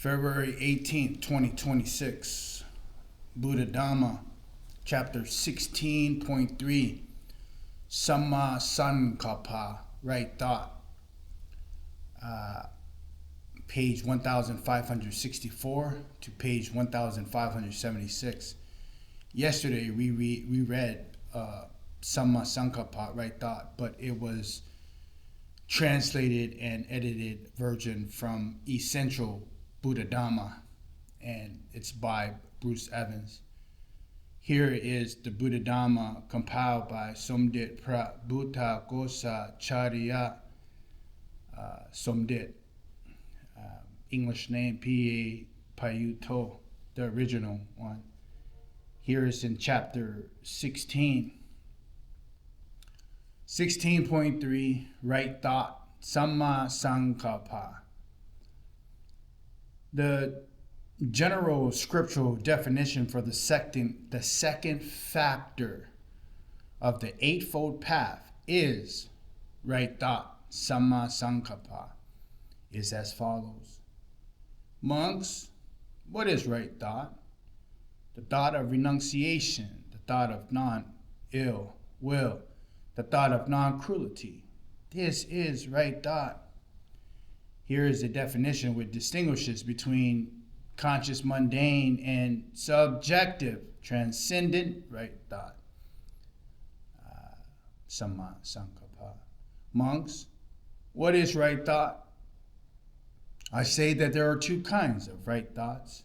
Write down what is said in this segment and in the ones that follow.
February 18th, 2026, Buddha Dhamma, chapter 16.3, sammā-saṅkappa, right thought, page 1564 to page 1576. Yesterday we read sammā-saṅkappa, right thought, but it was translated and edited version from Essential Buddha Dhamma, and it's by Bruce Evans. Here is the Buddha Dhamma compiled by Somdet Prabhuta Gosa Charya Somdet, English name P.A. Payuto, the original one. Here is in chapter 16. 16.3, right thought, sammā-saṅkappa. The general scriptural definition for the second factor of the Eightfold Path is right thought, sammā-saṅkappa, is as follows. Monks, what is right thought? The thought of renunciation, the thought of non-ill will, the thought of non-cruelty. This is right thought. Here is the definition which distinguishes between conscious mundane and subjective transcendent right thought. Sammā-saṅkappa. Monks, what is right thought? I say that there are two kinds of right thoughts.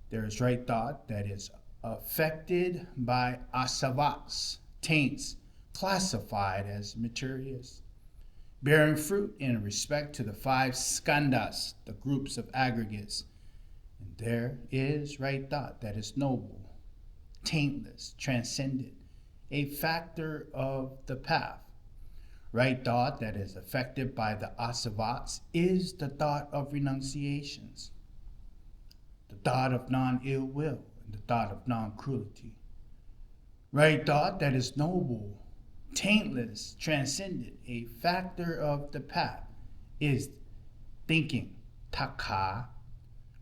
There is right thought that is affected by asavas, taints, classified as materious, bearing fruit in respect to the five skandhas, the groups of aggregates. And there is right thought that is noble, taintless, transcendent, a factor of the path. Right thought that is affected by the asavas is the thought of renunciations, the thought of non-ill will, and the thought of non-cruelty. Right thought that is noble, taintless, transcendent, a factor of the path is thinking, taka,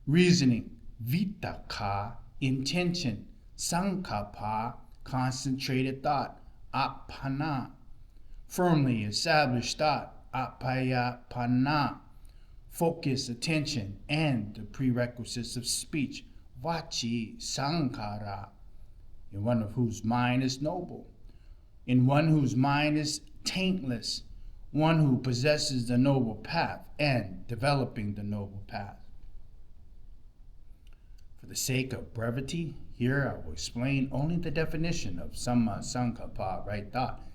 reasoning, vitaka, intention, saṅkappa, concentrated thought, appana, firmly established thought, appayapana, focus, attention, and the prerequisites of speech, vaci, saṅkara, in one of whose mind is noble, in one whose mind is taintless, one who possesses the noble path and developing the noble path. For the sake of brevity, here I will explain only the definition of sammā-saṅkappa, right thought,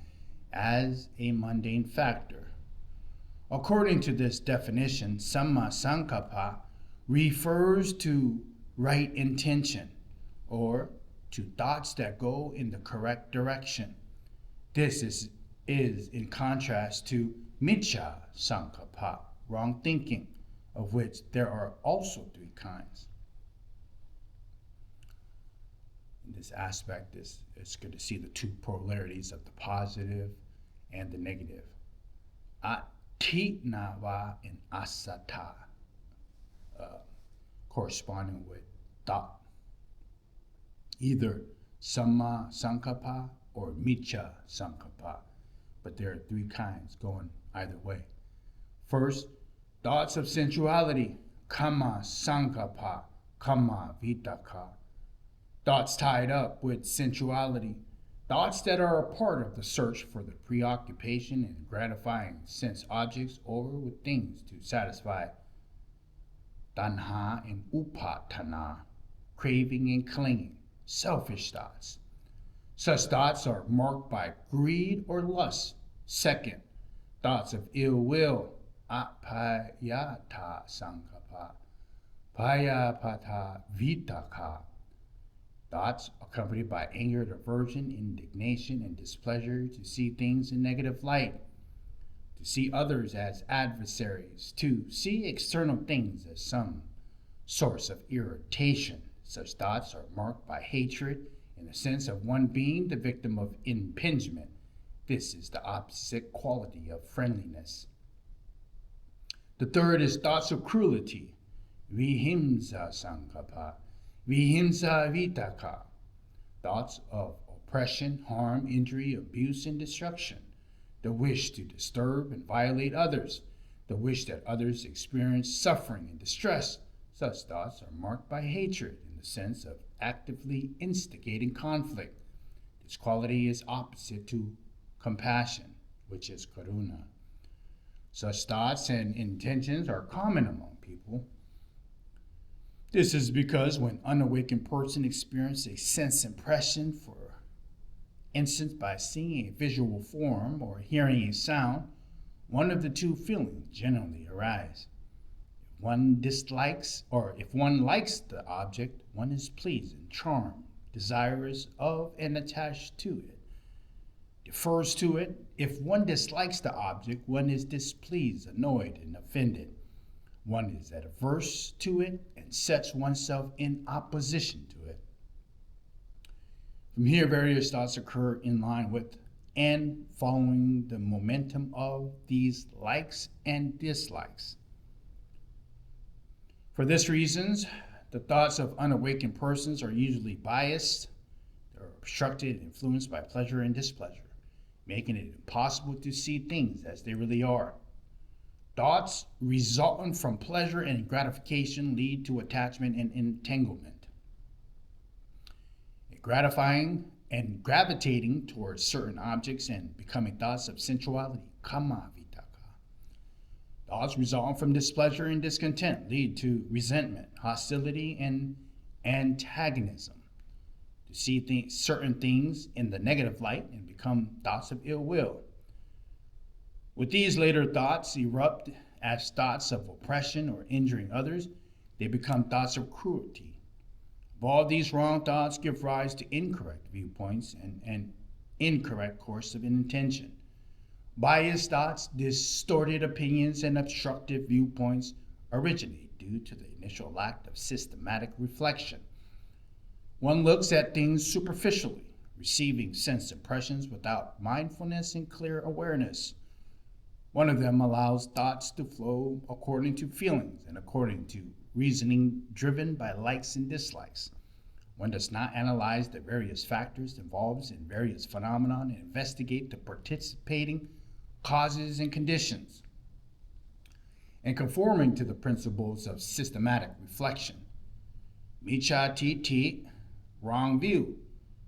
as a mundane factor. According to this definition, sammā-saṅkappa refers to right intention, or to thoughts that go in the correct direction. This is in contrast to micchā-saṅkappa, wrong thinking, of which there are also three kinds. In this aspect, it's good to see the two polarities of the positive and the negative. Atitnava and asata, corresponding with thought. Either sammā-saṅkappa or micchā-saṅkappa, but there are three kinds going either way. First, thoughts of sensuality, kamma-saṅkappa, kamma-vitaka, thoughts tied up with sensuality, thoughts that are a part of the search for the preoccupation and gratifying sense objects or with things to satisfy tanha and upatana, craving and clinging, selfish thoughts. Such thoughts are marked by greed or lust. Second, thoughts of ill will, appayata-saṅkappa, payapata vitaka, thoughts accompanied by anger, aversion, indignation, and displeasure, to see things in negative light, to see others as adversaries, to see external things as some source of irritation. Such thoughts are marked by hatred, in the sense of one being the victim of impingement. This is the opposite quality of friendliness. The third is thoughts of cruelty, sammā-saṅkappa, vihimsa-vitakka, thoughts of oppression, harm, injury, abuse, and destruction, the wish to disturb and violate others, the wish that others experience suffering and distress. Such thoughts are marked by hatred in the sense of actively instigating conflict. This quality is opposite to compassion, which is karuna. Such thoughts and intentions are common among people. This is because when unawakened person experiences a sense impression, for instance by seeing a visual form or hearing a sound, one of the two feelings generally arise. If one likes the object, one is pleased and charmed, desirous of and attached to it, defers to it. If one dislikes the object, one is displeased, annoyed, and offended. One is adverse to it and sets oneself in opposition to it. From here, various thoughts occur in line with and following the momentum of these likes and dislikes. For this reasons, the thoughts of unawakened persons are usually biased, they're obstructed and influenced by pleasure and displeasure, making it impossible to see things as they really are. Thoughts resulting from pleasure and gratification lead to attachment and entanglement. Gratifying and gravitating towards certain objects and becoming thoughts of sensuality, kamma-vitakka. Thoughts resulting from displeasure and discontent lead to resentment, hostility, and antagonism. To see certain things in the negative light and become thoughts of ill will. With these later thoughts erupt as thoughts of oppression or injuring others, they become thoughts of cruelty. All these wrong thoughts give rise to incorrect viewpoints and incorrect course of intention. Biased thoughts, distorted opinions, and obstructive viewpoints originate due to the initial lack of systematic reflection. One looks at things superficially, receiving sense impressions without mindfulness and clear awareness. One of them allows thoughts to flow according to feelings and according to reasoning driven by likes and dislikes. One does not analyze the various factors involved in various phenomena and investigate the participating causes and conditions. And conforming to the principles of systematic reflection, miccha titi, wrong view,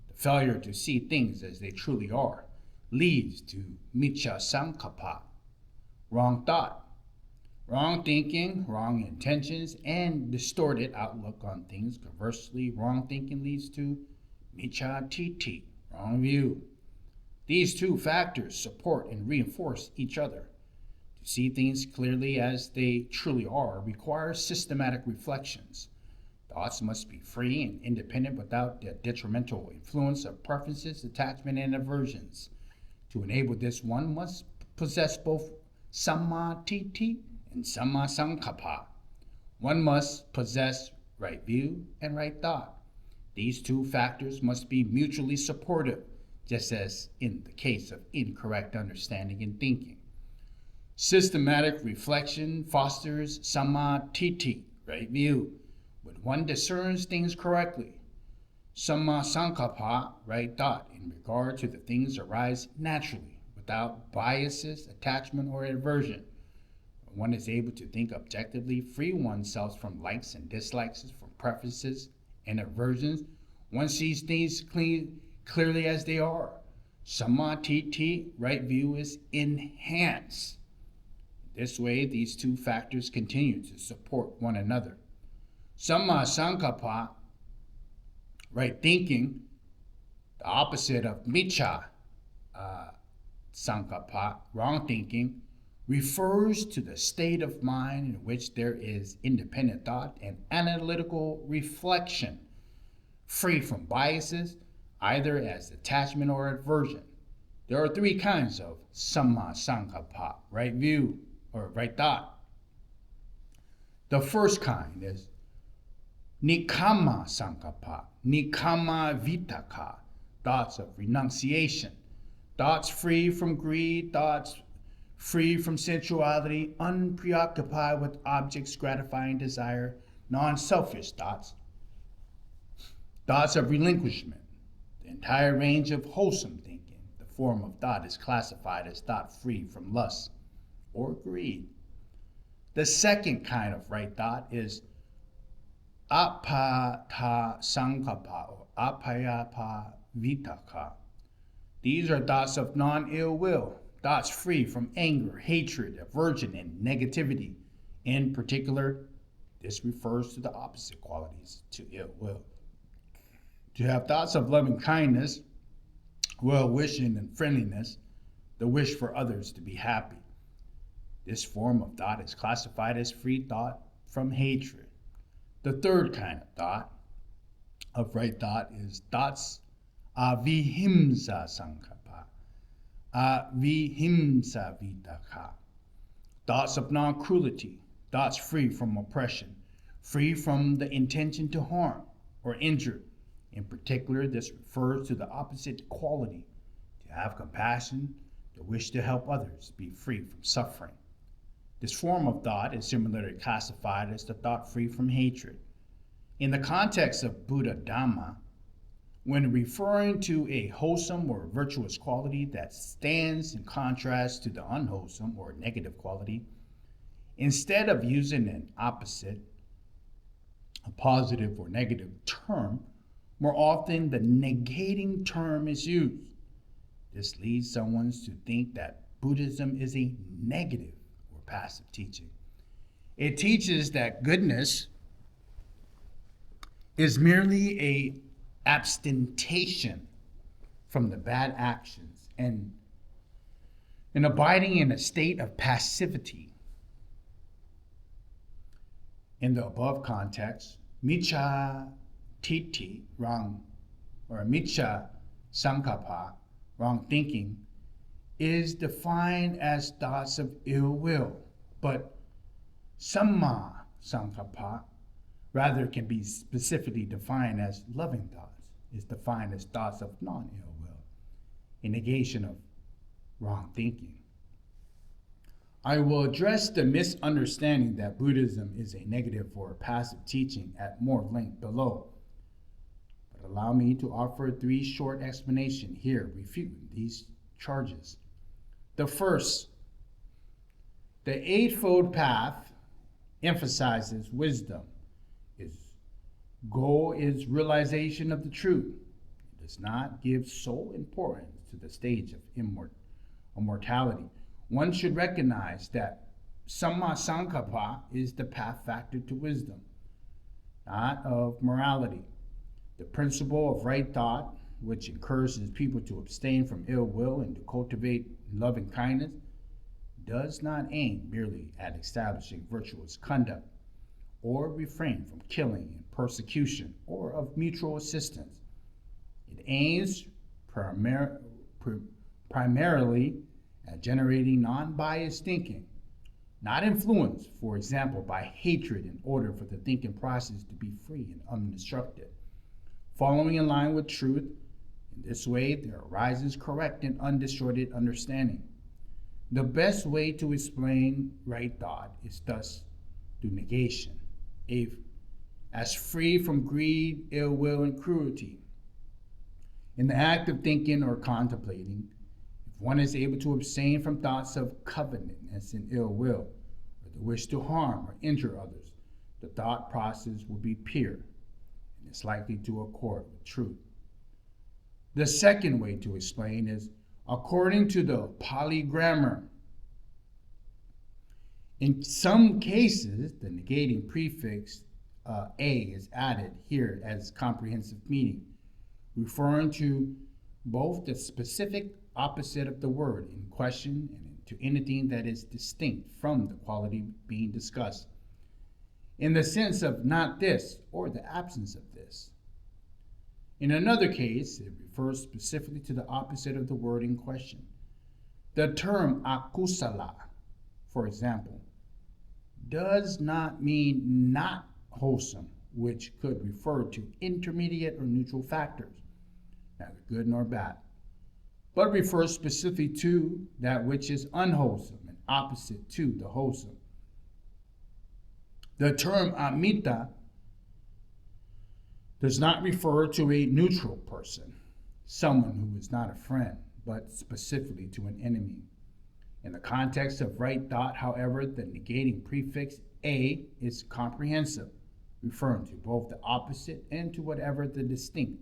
the failure to see things as they truly are, leads to sammā-saṅkappa, wrong thought, wrong thinking, wrong intentions, and distorted outlook on things. Conversely, wrong thinking leads to miccha titi, wrong view. These two factors support and reinforce each other. To see things clearly as they truly are requires systematic reflections. Thoughts must be free and independent without the detrimental influence of preferences, attachment, and aversions. To enable this, one must possess both sammā-titi and sammā-saṅkappa. One must possess right view and right thought. These two factors must be mutually supportive, just as in the case of incorrect understanding and thinking. Systematic reflection fosters sammā-titi, right view. When one discerns things correctly, sammā-saṅkappa, right thought, in regard to the things arise naturally, without biases, attachment, or aversion. When one is able to think objectively, free oneself from likes and dislikes, from preferences and aversions. One sees things clearly as they are. Sammā-titi, right view, is enhanced. This way, these two factors continue to support one another. Sammā-saṅkappa, right thinking, the opposite of miccha saṅkappa, wrong thinking, refers to the state of mind in which there is independent thought and analytical reflection, free from biases, either as attachment or aversion. There are three kinds of sammā-saṅkappa, right view or right thought. The first kind is nikkhamma-saṅkappa, nikkamma-vitakka, thoughts of renunciation, thoughts free from greed, thoughts free from sensuality, unpreoccupied with objects gratifying desire, non-selfish thoughts, thoughts of relinquishment, the entire range of wholesome thinking. The form of thought is classified as thought free from lust or greed. The second kind of right thought is sammā-saṅkappa or apayapa-vitaka. These are thoughts of non-ill will, thoughts free from anger, hatred, aversion, and negativity. In particular, this refers to the opposite qualities to ill will. To have thoughts of loving kindness, well-wishing, and friendliness, the wish for others to be happy. This form of thought is classified as free thought from hatred. The third kind of thought, of right thought, is thoughts avihimsa-saṅkappa, avihimsa-vitaka. Thoughts of non-cruelty, thoughts free from oppression, free from the intention to harm or injure. In particular, this refers to the opposite quality, to have compassion, the wish to help others, be free from suffering. This form of thought is similarly classified as the thought free from hatred. In the context of Buddha Dhamma, when referring to a wholesome or virtuous quality that stands in contrast to the unwholesome or negative quality, instead of using an opposite, a positive or negative term, more often the negating term is used. This leads someone to think that Buddhism is a negative or passive teaching. It teaches that goodness is merely a abstention from the bad actions and abiding in a state of passivity. In the above context, miccha titi, wrong, or miccha saṅkappa, wrong thinking, is defined as thoughts of ill will, but sammā-saṅkappa rather can be specifically defined as loving thoughts, is defined as thoughts of non-ill will, a negation of wrong thinking. I will address the misunderstanding that Buddhism is a negative or passive teaching at more length below. But allow me to offer 3 short explanations here refuting these charges. The first, the Eightfold Path emphasizes wisdom. Its goal is realization of the truth. It does not give sole importance to the stage of immortality. One should recognize that sammā-saṅkappa is the path factor to wisdom, not of morality. The principle of right thought, which encourages people to abstain from ill will and to cultivate loving kindness, does not aim merely at establishing virtuous conduct or refrain from killing and persecution or of mutual assistance. It aims primarily at generating non-biased thinking, not influenced, for example, by hatred in order for the thinking process to be free and unobstructed. Following in line with truth, in this way there arises correct and undistorted understanding. The best way to explain right thought is thus through negation, as free from greed, ill will, and cruelty. In the act of thinking or contemplating, if one is able to abstain from thoughts of covetousness and ill will, or the wish to harm or injure others, the thought process will be pure and is likely to accord with truth. The second way to explain is according to the Pali grammar. In some cases, the negating prefix a is added here as comprehensive meaning, referring to both the specific opposite of the word in question and to anything that is distinct from the quality being discussed, in the sense of not this or the absence of this. In another case, it refers specifically to the opposite of the word in question. The term akusala, for example, does not mean not wholesome, which could refer to intermediate or neutral factors, neither good nor bad, but refers specifically to that which is unwholesome and opposite to the wholesome. The term amita does not refer to a neutral person, someone who is not a friend, but specifically to an enemy. In the context of right thought, however, the negating prefix a is comprehensive, referring to both the opposite and to whatever the distinct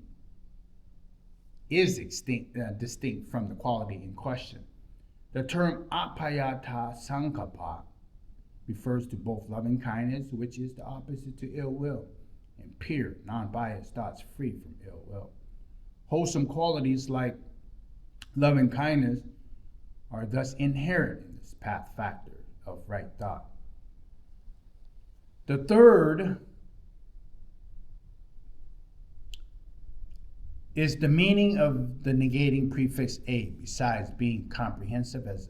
from the quality in question. The term sammā-saṅkappa refers to both loving kindness, which is the opposite to ill will, and pure, non-biased thoughts free from ill will. Wholesome qualities like loving kindness are thus inherent in this path factor of right thought. The third is the meaning of the negating prefix a, besides being comprehensive, as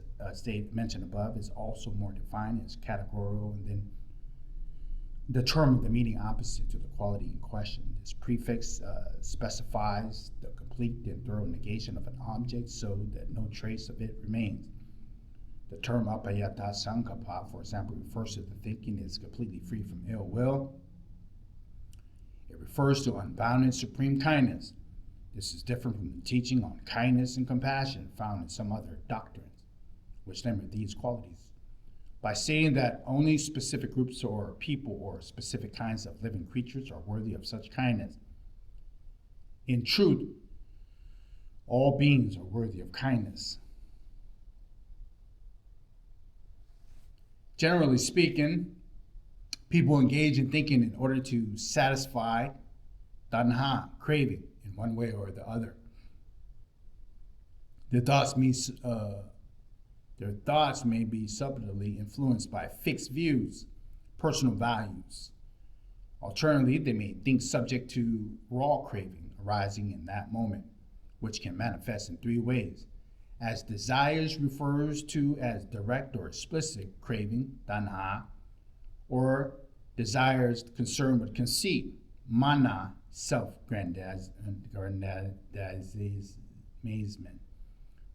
mentioned above, is also more defined as categorical, and then the term of the meaning opposite to the quality in question. This prefix specifies the complete and thorough negation of an object so that no trace of it remains. The term sammā-saṅkappa, for example, refers to the thinking is completely free from ill will. It refers to unbounded supreme kindness. This is different from the teaching on kindness and compassion found in some other doctrines, which limit these qualities. By saying that only specific groups or people or specific kinds of living creatures are worthy of such kindness. In truth, all beings are worthy of kindness. Generally speaking, people engage in thinking in order to satisfy tanha, craving, in one way or the other. Their thoughts may be subtly influenced by fixed views, personal values. Alternatively, they may think subject to raw craving arising in that moment, which can manifest in three ways. As desires refers to as direct or explicit craving, tanha, or desires concerned with conceit, mana, self-grandizement,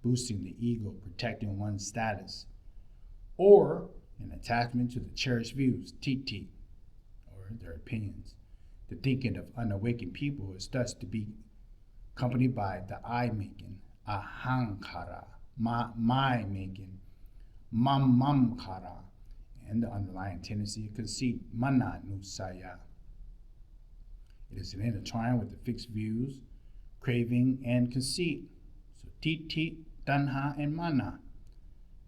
boosting the ego, protecting one's status, or an attachment to the cherished views, titi, or their opinions. The thinking of unawakened people is thus to be accompanied by the I-making, ahankara, my-making, mamamkara, and the underlying tendency of conceit, mananusaya. It is intertwined with the fixed views, craving, and conceit. So titi, tanha, and mana.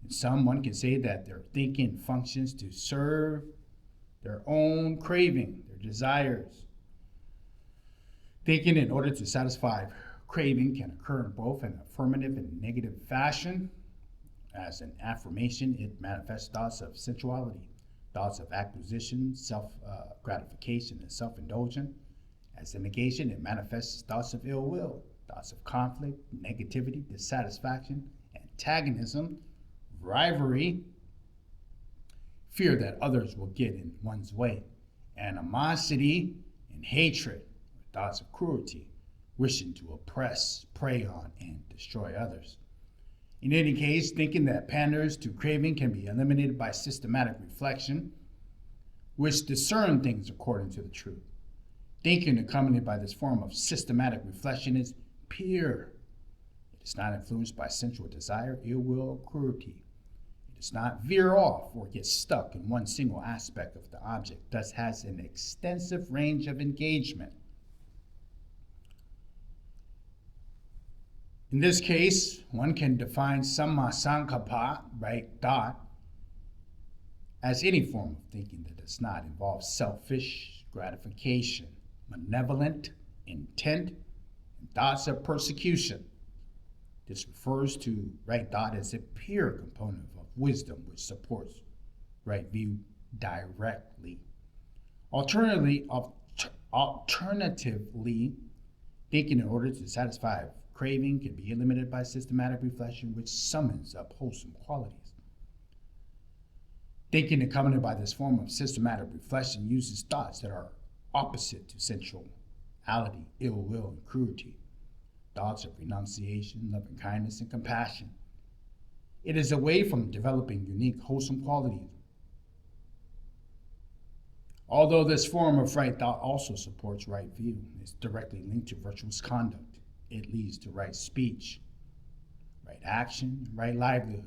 In sum, one can say that their thinking functions to serve their own craving, their desires. Thinking in order to satisfy craving can occur in both an affirmative and negative fashion. As an affirmation, it manifests thoughts of sensuality, thoughts of acquisition, self-gratification, and self-indulgence. As a negation, it manifests thoughts of ill will, thoughts of conflict, negativity, dissatisfaction, antagonism, rivalry, fear that others will get in one's way, animosity, and hatred, thoughts of cruelty, wishing to oppress, prey on, and destroy others. In any case, thinking that panders to craving can be eliminated by systematic reflection, which discern things according to the truth. Thinking accompanied by this form of systematic reflection is pure. It is not influenced by sensual desire, ill will, or cruelty. It does not veer off or get stuck in one single aspect of the object, thus has an extensive range of engagement. In this case, one can define sammā-saṅkappa, right thought, as any form of thinking that does not involve selfish gratification, malevolent intent, and thoughts of persecution. This refers to right thought as a pure component of wisdom which supports right view directly. Alternatively, thinking in order to satisfy craving can be eliminated by systematic reflection which summons up wholesome qualities. Thinking accompanied by this form of systematic reflection uses thoughts that are opposite to sensuality, ill will, and cruelty. Thoughts of renunciation, loving kindness, and compassion. It is away from developing unique, wholesome qualities. Although this form of right thought also supports right view, it's directly linked to virtuous conduct. It leads to right speech, right action, right livelihood.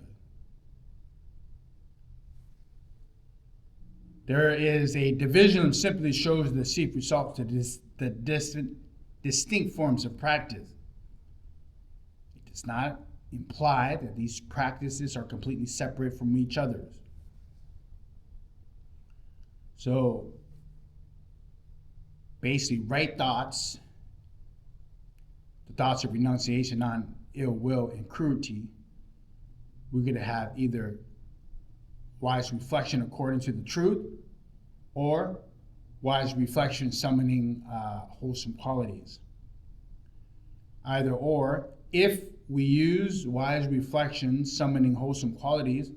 There is a division that simply shows the chief results to the distinct forms of practice. It does not imply that these practices are completely separate from each other. So, basically, right thoughts, the thoughts of renunciation on ill will and cruelty, we're going to have either wise reflection according to the truth, or wise reflection summoning wholesome qualities. Either or, if we use wise reflection summoning wholesome qualities,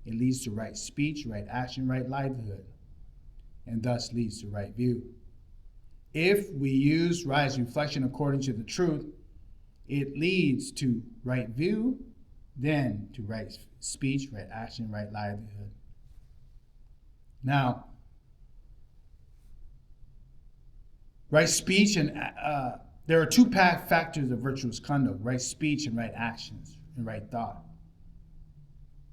it leads to right speech, right action, right livelihood, and thus leads to right view. If we use wise reflection according to the truth, it leads to right view, then to right speech, right action, right livelihood. Now, right speech and there are two factors of virtuous conduct: right speech and right actions and right thought.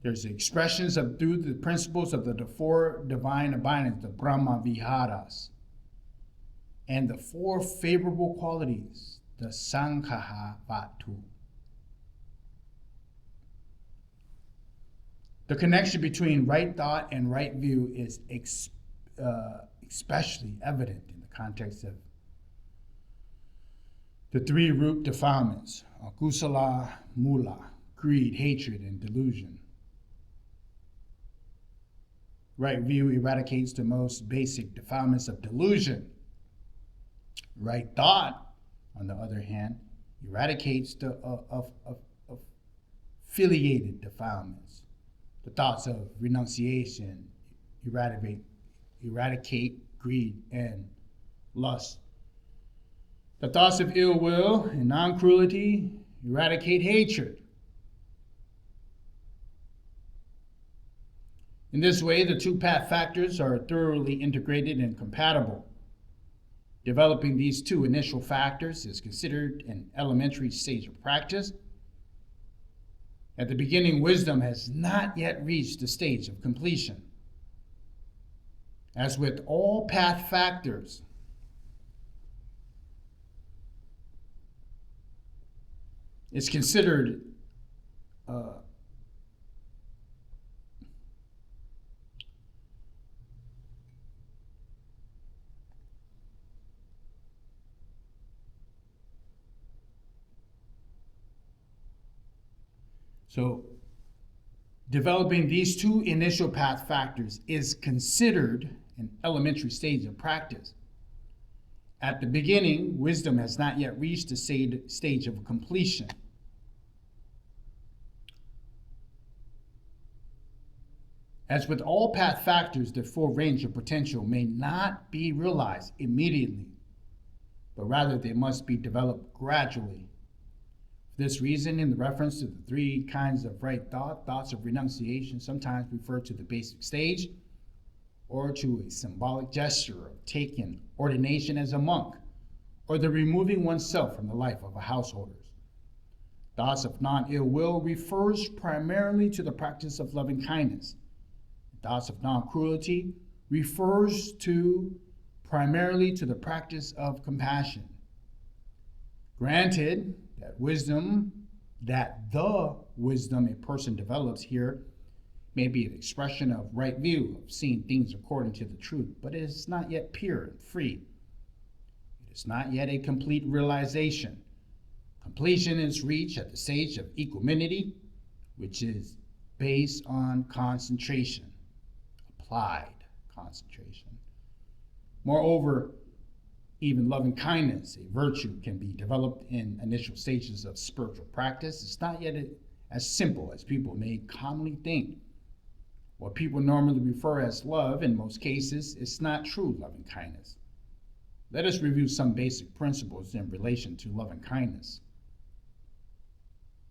There's the expressions of through the principles of the four divine abidings, the Brahma Viharas, and the four favorable qualities, the saṅkappa. The connection between right thought and right view is especially evident in the context of the three root defilements: kusala, mula, greed, hatred, and delusion. Right view eradicates the most basic defilements of delusion. Right thought, on the other hand, eradicates the affiliated defilements. The thoughts of renunciation eradicate greed and lust. The thoughts of ill will and non-cruelty eradicate hatred. In this way, the two path factors are thoroughly integrated and compatible. Developing these two initial factors is considered an elementary stage of practice. At the beginning, wisdom has not yet reached the stage of completion. As with all path factors, it's considered so developing these two initial path factors is considered an elementary stage of practice. At the beginning, wisdom has not yet reached the stage of completion. As with all path factors, their full range of potential may not be realized immediately, but rather they must be developed gradually. For this reason, in the reference to the three kinds of right thought, thoughts of renunciation sometimes refer to the basic stage, or to a symbolic gesture of taking ordination as a monk, or the removing oneself from the life of a householder. Thoughts of non-ill will refers primarily to the practice of loving kindness. Thoughts of non-cruelty refers primarily to the practice of compassion. Granted that the wisdom a person develops here may be an expression of right view, of seeing things according to the truth, but it is not yet pure and free. It is not yet a complete realization. Completion is reached at the stage of equanimity, which is based on concentration, applied concentration. Moreover, even loving kindness, a virtue, can be developed in initial stages of spiritual practice. It's not yet as simple as people may commonly think. What people normally refer as love, in most cases, is not true loving kindness. Let us review some basic principles in relation to loving kindness.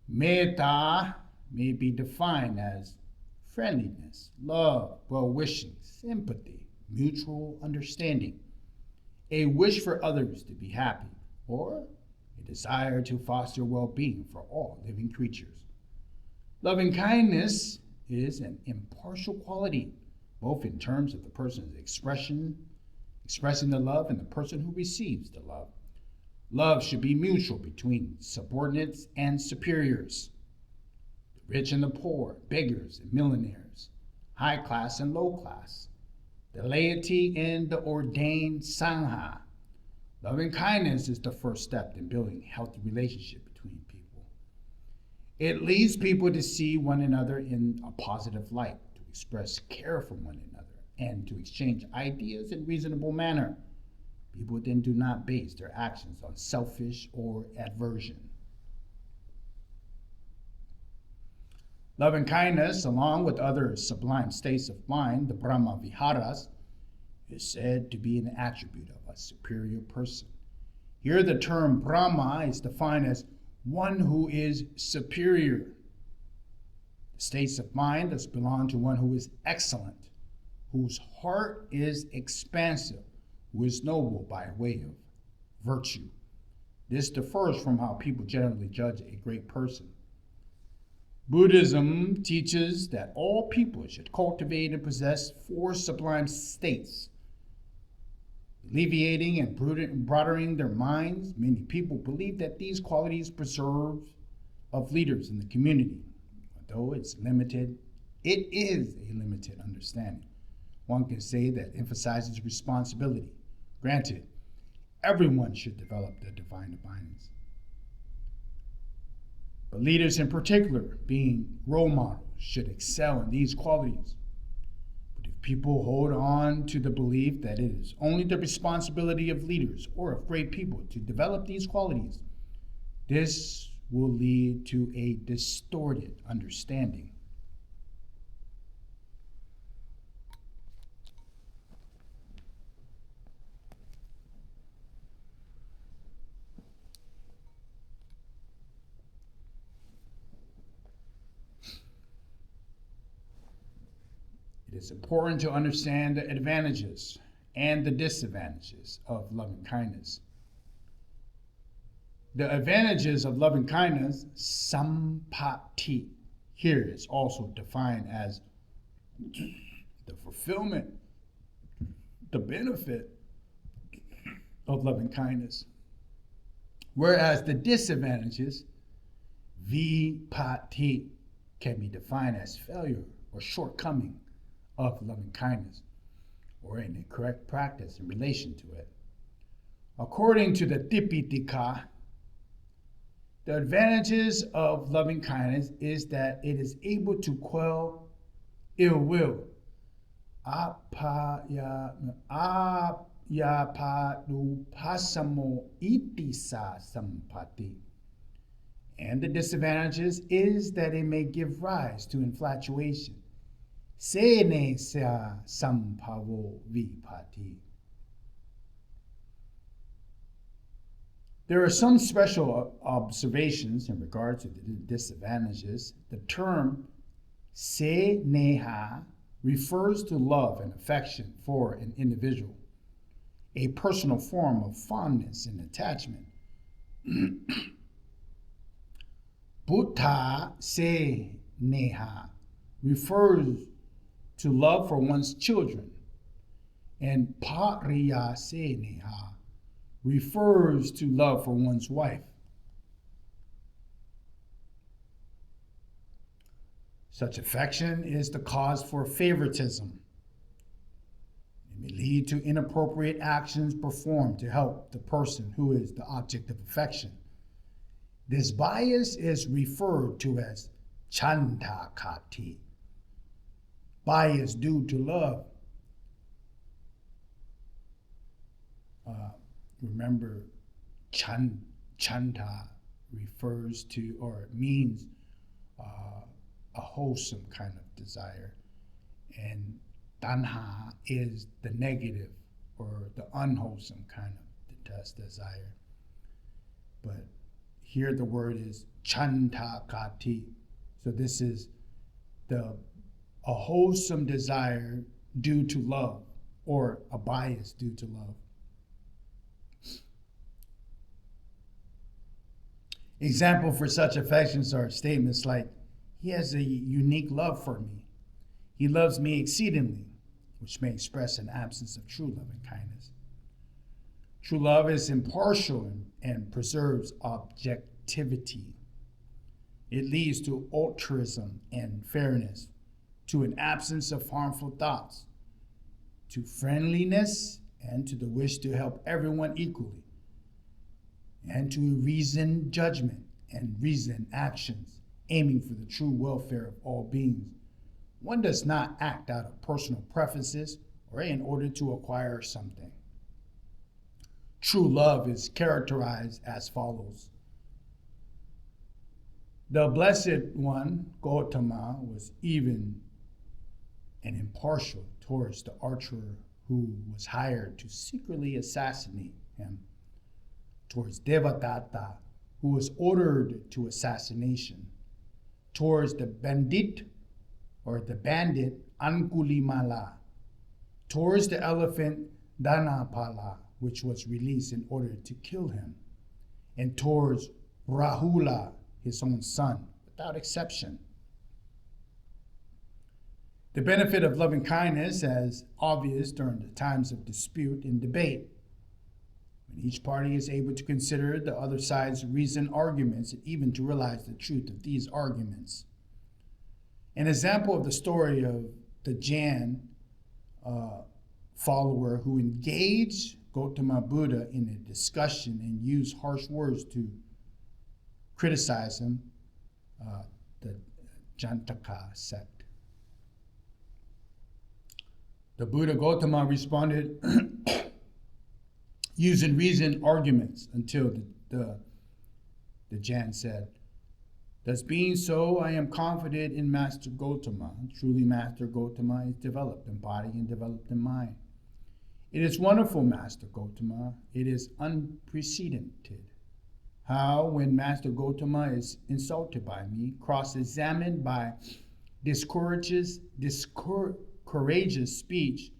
Metta may be defined as friendliness, love, well-wishing, sympathy, mutual understanding, a wish for others to be happy, or a desire to foster well-being for all living creatures. Loving kindness is an impartial quality, both in terms of the person's expressing the love and the person who receives the love. Love should be mutual between subordinates and superiors, the rich and the poor, beggars and millionaires, high class and low class, the laity and the ordained sangha. Loving kindness is the first step in building a healthy relationship between people. It leads people to see one another in a positive light, to express care for one another, and to exchange ideas in reasonable manner. People then do not base their actions on selfish or aversion. Loving kindness, along with other sublime states of mind, the Brahma Viharas, is said to be an attribute of a superior person. Here the term Brahma is defined as one who is superior. The states of mind thus belong to one who is excellent, whose heart is expansive, who is noble by way of virtue. This differs from how people generally judge a great person. Buddhism teaches that all people should cultivate and possess four sublime states. Alleviating and broadening their minds, many people believe that these qualities preserve of leaders in the community. Although it is a limited understanding. One can say that emphasizes responsibility. Granted, everyone should develop the divine abundance. But leaders in particular, being role models, should excel in these qualities. But if people hold on to the belief that it is only the responsibility of leaders or of great people to develop these qualities, this will lead to a distorted understanding. It is important to understand the advantages and the disadvantages of loving kindness. The advantages of loving kindness, sampati, here is also defined as the fulfillment, the benefit of loving kindness. Whereas the disadvantages, vipati, can be defined as failure or shortcoming of loving kindness, or an incorrect practice in relation to it. According to the Tipitaka, the advantages of loving kindness is that it is able to quell ill will, apayapadupasamo itisa sampati. And the disadvantages is that it may give rise to infatuation. Sene sa sampavo vipati. There are some special observations in regard to the disadvantages. The term seneha refers to love and affection for an individual, a personal form of fondness and attachment. Buddha seneha refers to love for one's children, and pariyaseneha refers to love for one's wife. Such affection is the cause for favoritism. It may lead to inappropriate actions performed to help the person who is the object of affection. This bias is referred to as chandakati, bias due to love. Remember, chanda refers to or means a wholesome kind of desire, and tanha is the negative or the unwholesome kind of desire. But here the word is chantakati, So this is a wholesome desire due to love, or a bias due to love. Example for such affections are statements like, he has a unique love for me. He loves me exceedingly, which may express an absence of true love and kindness. True love is impartial and preserves objectivity. It leads to altruism and fairness, to an absence of harmful thoughts, to friendliness, and to the wish to help everyone equally, and to reasoned judgment and reasoned actions, aiming for the true welfare of all beings. One does not act out of personal preferences or in order to acquire something. True love is characterized as follows. The Blessed One, Gautama, was even and impartial towards the archer who was hired to secretly assassinate him, towards Devadatta, who was ordered to assassination, towards the bandit Angulimala, towards the elephant Dhanapala, which was released in order to kill him, and towards Rahula, his own son, without exception. The benefit of loving kindness is obvious during the times of dispute and debate, when each party is able to consider the other side's reasoned arguments and even to realize the truth of these arguments. An example of the story of the Jain follower who engaged Gautama Buddha in a discussion and used harsh words to criticize him, the Jantaka sect. The Buddha Gautama responded using reasoned arguments until the Jain said, "Thus being so, I am confident in Master Gautama. Truly, Master Gautama is developed in body and developed in mind. It is wonderful, Master Gautama. It is unprecedented. How, when Master Gautama is insulted by me, cross-examined by discourageous speech,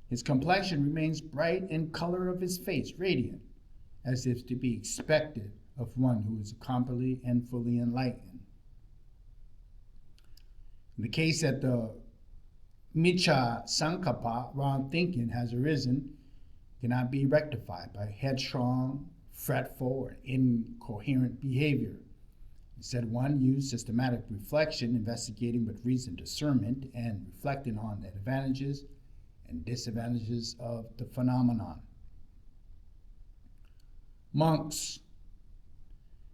his complexion remains bright and color of his face radiant, as if to be expected of one who is completely and fully enlightened." In the case that the sammā-saṅkappa, wrong thinking, has arisen, cannot be rectified by headstrong, fretful, or incoherent behavior. Instead, one use systematic reflection, investigating with reasoned discernment and reflecting on the advantages and disadvantages of the phenomenon. Monks,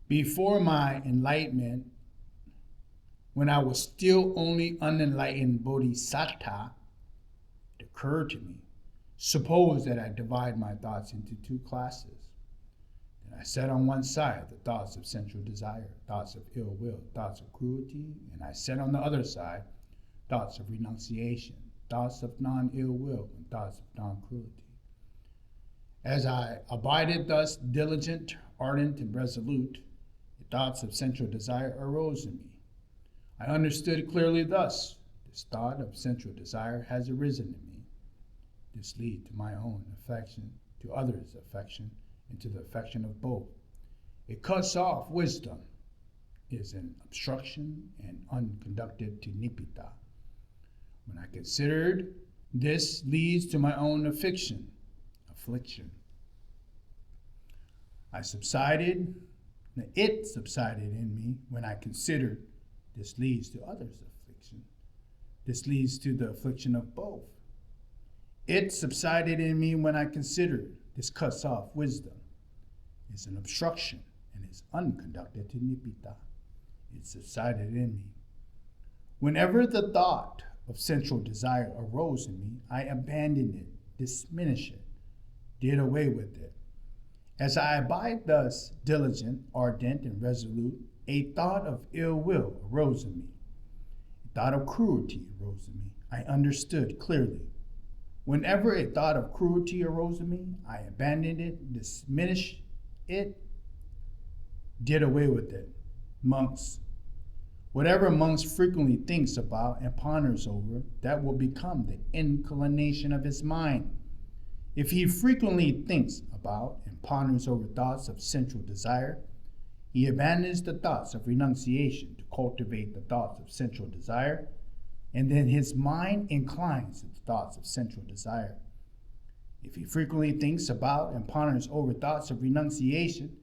before my enlightenment, when I was still only unenlightened bodhisattva, it occurred to me, suppose that I divide my thoughts into two classes. Then I set on one side the thoughts of sensual desire, thoughts of ill will, thoughts of cruelty, and I set on the other side thoughts of renunciation, thoughts of non-ill will, and thoughts of non-cruelty. As I abided thus diligent, ardent, and resolute, the thoughts of sensual desire arose in me. I understood clearly thus, this thought of sensual desire has arisen in me. This leads to my own affection, to others' affection, and to the affection of both. It cuts off wisdom, is an obstruction, and unconducted to nibbita. When I considered this leads to my own affliction. It subsided in me when I considered this leads to others' affliction. This leads to the affliction of both. It subsided in me when I considered this cuts off wisdom. It's an obstruction and is unconducted to nibbita. It subsided in me. Whenever the thought of sensual desire arose in me, I abandoned it, diminished it, did away with it. As I abide thus diligent, ardent, and resolute, a thought of ill will arose in me. A thought of cruelty arose in me. I understood clearly. Whenever a thought of cruelty arose in me, I abandoned it, diminished it, did away with it. Monks, Whatever monks frequently thinks about and ponders over, that will become the inclination of his mind. If he frequently thinks about and ponders over thoughts of sensual desire, he abandons the thoughts of renunciation to cultivate the thoughts of sensual desire, and then his mind inclines to the thoughts of sensual desire. If he frequently thinks about and ponders over thoughts of renunciation,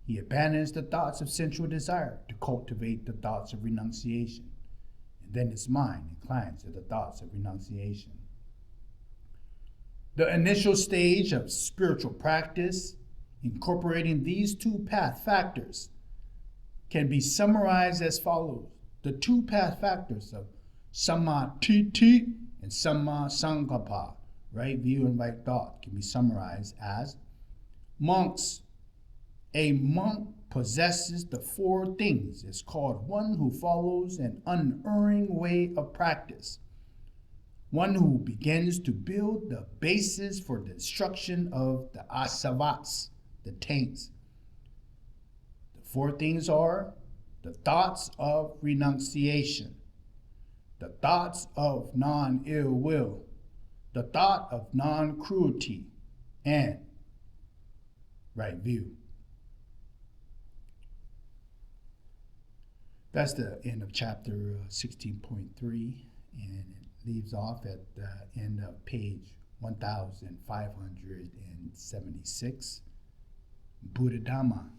he abandons the thoughts of sensual desire to cultivate the thoughts of renunciation, and then his mind inclines to the thoughts of renunciation. The initial stage of spiritual practice, incorporating these two path factors, can be summarized as follows. The two path factors of sammā-tiṭṭhi and sammā-saṅkappa, right view and right thought, can be summarized as monks. A monk possesses the four things, is called one who follows an unerring way of practice, one who begins to build the basis for the destruction of the asavas, the taints. The four things are the thoughts of renunciation, the thoughts of non-ill will, the thought of non-cruelty, and right view. That's the end of chapter 16.3, and it leaves off at the end of page 1576, Buddha Dhamma.